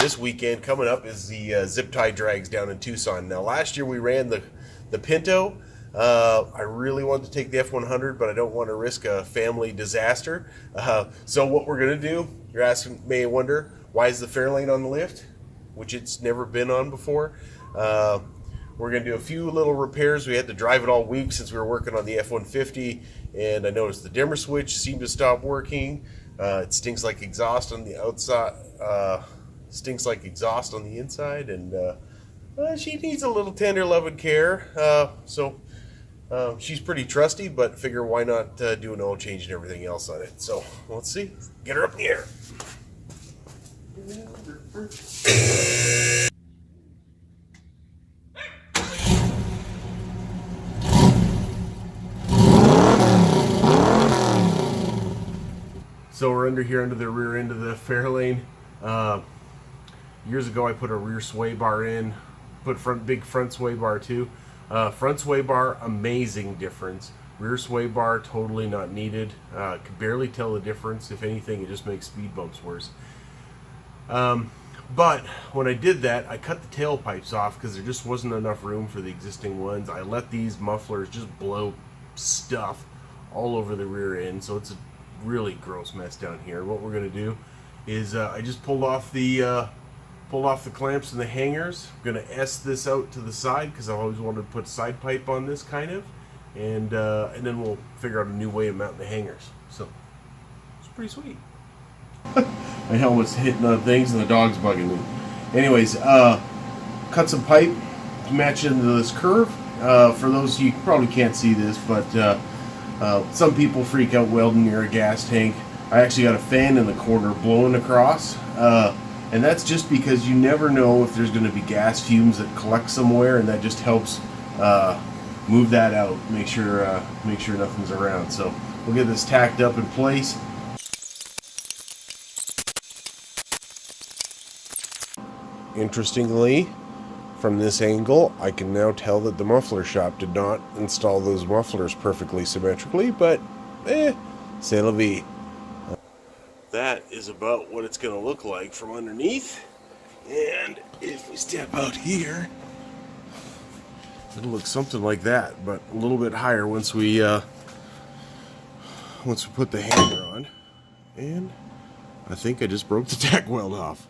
this weekend coming up is the zip tie drags down in Tucson. Now, last year we ran the Pinto. I really want to take the F100, but I don't want to risk a family disaster. So what we're going to do, may wonder, why is the Fairlane on the lift, which it's never been on before? We're going to do a few little repairs. We had to drive it all week since we were working on the F-150, and I noticed the dimmer switch seemed to stop working. It stinks like exhaust on the outside, stinks like exhaust on the inside, and she needs a little tender love and care. She's pretty trusty, but figure why not do an oil change and everything else on it. So let's see. Get her up in the air. So we're under the rear end of the Fairlane. Years ago I put a rear sway bar in, put big front sway bar too. Front sway bar, amazing difference. Rear sway bar, totally not needed. Could barely tell the difference. If anything, it just makes speed bumps worse. But when I did that, I cut the tailpipes off because there just wasn't enough room for the existing ones. I let these mufflers just blow stuff all over the rear end, so it's a really gross mess down here. What we're going to do is I just pulled off the clamps and the hangers. I'm going to S this out to the side because I always wanted to put a side pipe on this kind of, and then we'll figure out a new way of mounting the hangers. So it's pretty sweet. My helmet's hitting on things and the dog's bugging me. Anyways, cut some pipe to match into this curve. For those you probably can't see this, but some people freak out welding near a gas tank. I actually got a fan in the corner blowing across, and that's just because you never know if there's going to be gas fumes that collect somewhere, and that just helps move that out, make sure nothing's around. So we'll get this tacked up in place. Interestingly, from this angle, I can now tell that the muffler shop did not install those mufflers perfectly symmetrically, but c'est la vie. That is about what it's going to look like from underneath. And if we step out here, it'll look something like that, but a little bit higher once we put the hanger on. And I think I just broke the tack weld off.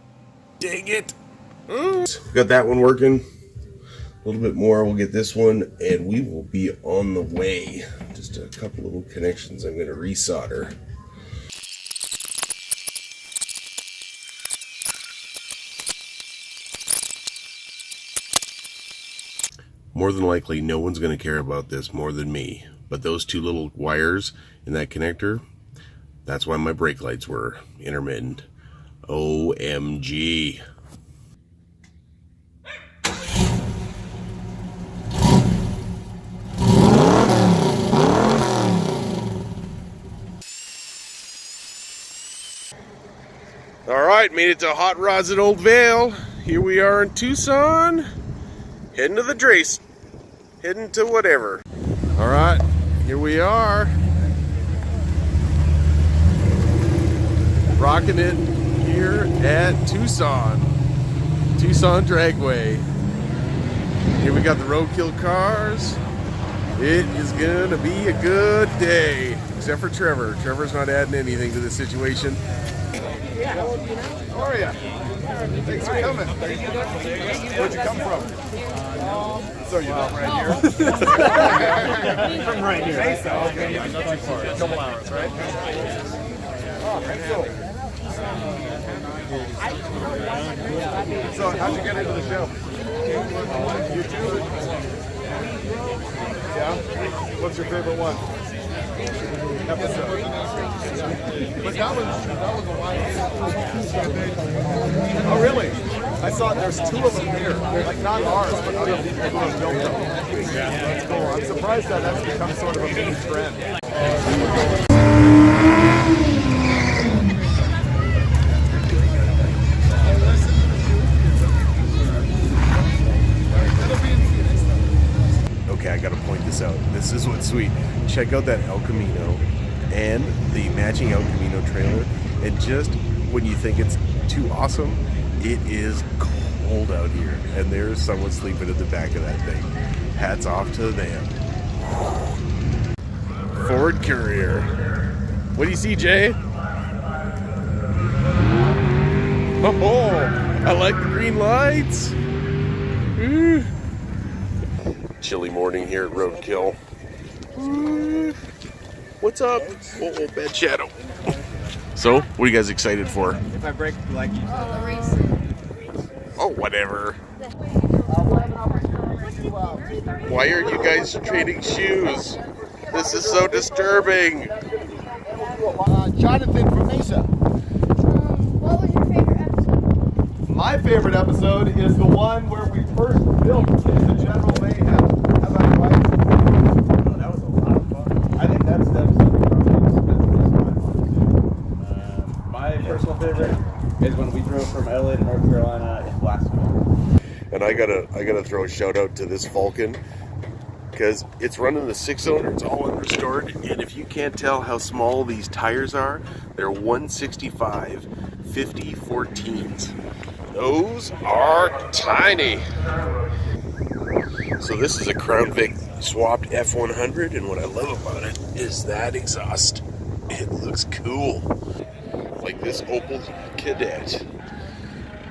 Dang it! Got that one working. A little bit more, we'll get this one, and we will be on the way. Just a couple little connections I'm going to resolder. More than likely, no one's going to care about this more than me. But those two little wires in that connector, that's why my brake lights were intermittent. OMG. Alright, made it to Hot Rods at Old Vale. Here we are in Tucson. Heading to the Drace. Heading to whatever. Alright, here we are. Rocking it here at Tucson. Tucson Dragway. Here we got the Roadkill cars. It is gonna be a good day. Except for Trevor. Trevor's not adding anything to this situation. How are you? Thanks for coming. Where'd you come from? So you're from right here? From right here. Okay, not too far. A couple hours, right? Oh, cool. So how'd you get into the show? YouTube? Yeah? What's your favorite one? Episode. But that was a while. Oh, really? I saw there's two of them here. Like, not ours, but other people who have built them. Yeah, that's cool. I'm surprised that that's become sort of a new trend. Okay, I gotta point this out. This is what's sweet. Check out that El Camino and the matching El Camino trailer, and just when you think it's too awesome, It is cold out here, and there's someone sleeping in the back of that thing. Hats off to them. Ford Courier. What do you see, Jay? Oh, I like the green lights. Ooh. Chilly morning here at Roadkill. Ooh. What's up? Oh, bad shadow. So, what are you guys excited for? If I break like Oh, whatever. Why are you guys trading shoes? This is so disturbing. Jonathan from Mesa. What was your favorite episode? My favorite episode is the one where we first built the General Mayhem. How about you, Mike? Oh, that was a lot of fun. I think that's the episode that probably My personal favorite is when we drove from LA to North Carolina in Blasphemy. And I gotta throw a shout out to this Vulcan because it's running the 6-cylinder. It's all unrestored, and if you can't tell how small these tires are, they're 165 50 14s. Those are tiny. So this is a Crown Vic swapped F100, and what I love about it is that exhaust. It looks cool, like this Opel Kadett.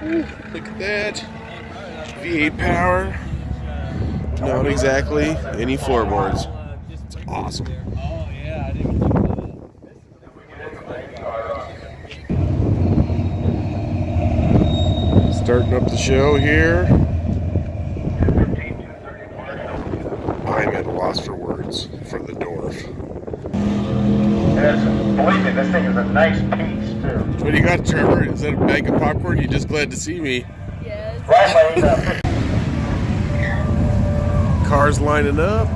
Ooh, look at that. V8 power. Not exactly any floorboards. It's awesome. Oh, yeah, I didn't Starting up the show here. I'm at a loss for words for the dwarf. Believe me, this thing is a nice piece, too. What do you got, Trevor? Is that a bag of popcorn? You just glad to see me? Yes. Right, Cars lining up.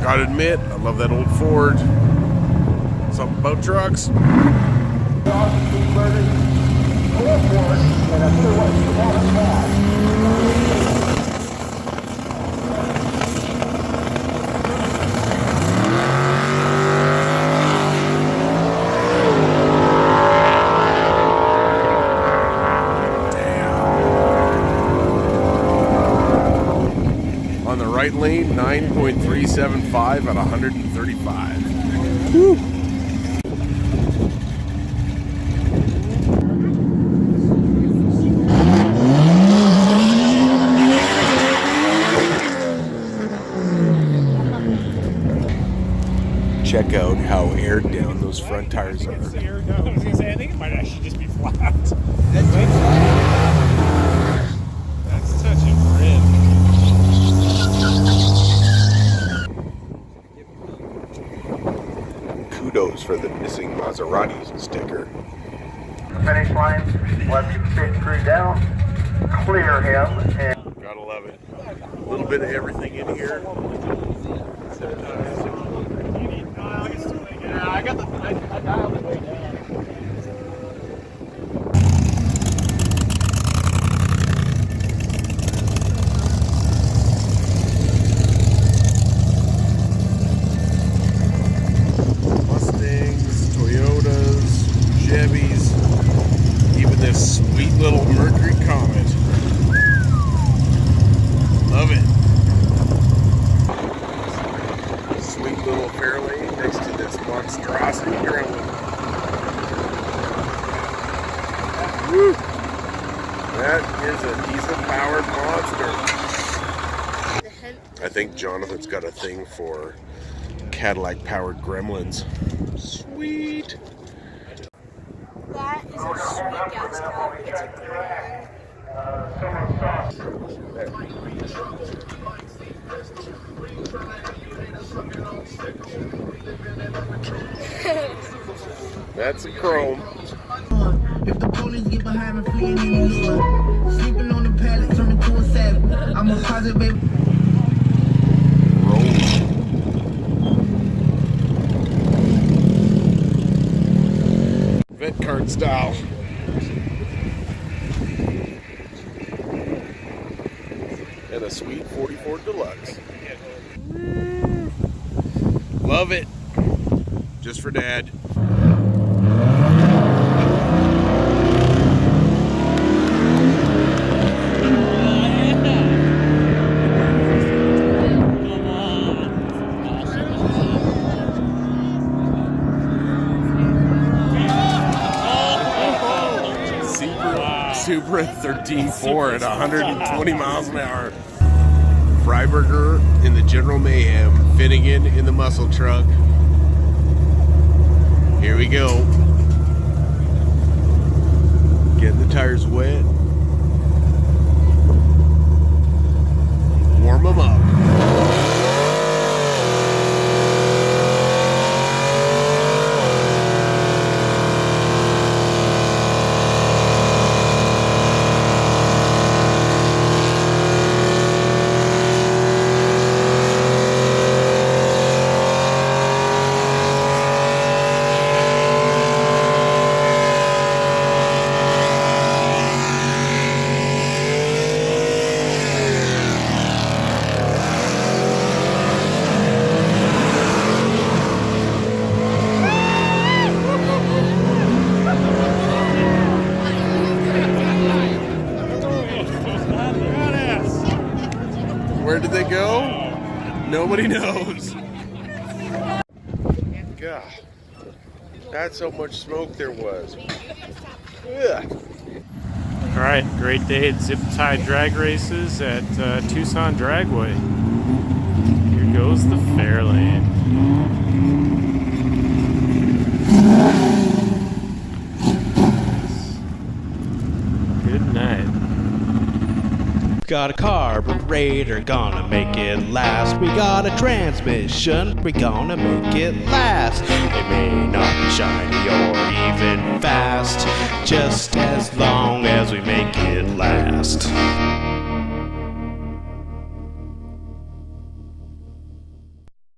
Gotta admit, I love that old Ford. Something about trucks. On the right lane, 9.375 at 135. Woo. Check out how aired down those front tires are. I was gonna say, I think it might actually just be flat. That's touching red. Kudos for the missing Maserati sticker. finish line, let the pit crew down, clear him, and Gotta love it. A little bit of everything in here. I got the. I dialed it way down. Mustangs, Toyotas, Chevys, even this sweet little Mercury Comet. Love it. Sweet little Fairlane next to this monstrosity gremlin. Woo! That is a diesel-powered monster. I think Jonathan's got a thing for Cadillac-powered gremlins. Sweet. That is a sweet gas cap. It's a That's a chrome. If the police get behind me, fleeing in the Lord. Sleeping on the pallet, turning to a savage. I'm a positive baby. Roll. Vet card style. And a sweet 44 Deluxe. Woo. Love it. Just for Dad. Super at 13.4 at 120 miles an hour. Freiberger in the General Mayhem. Finnegan in the muscle truck. Here we go. Getting the tires wet. Warm them up. Where did they go? Nobody knows. God, that's how much smoke there was. Yeah. All right, great day at Zip Tie Drag Races at Tucson Dragway. Here goes the Fairlane. Good night. Got a carburetor, gonna make it last. We got a transmission, we gonna make it last. It may not be shiny or even fast, just as long as we make it last.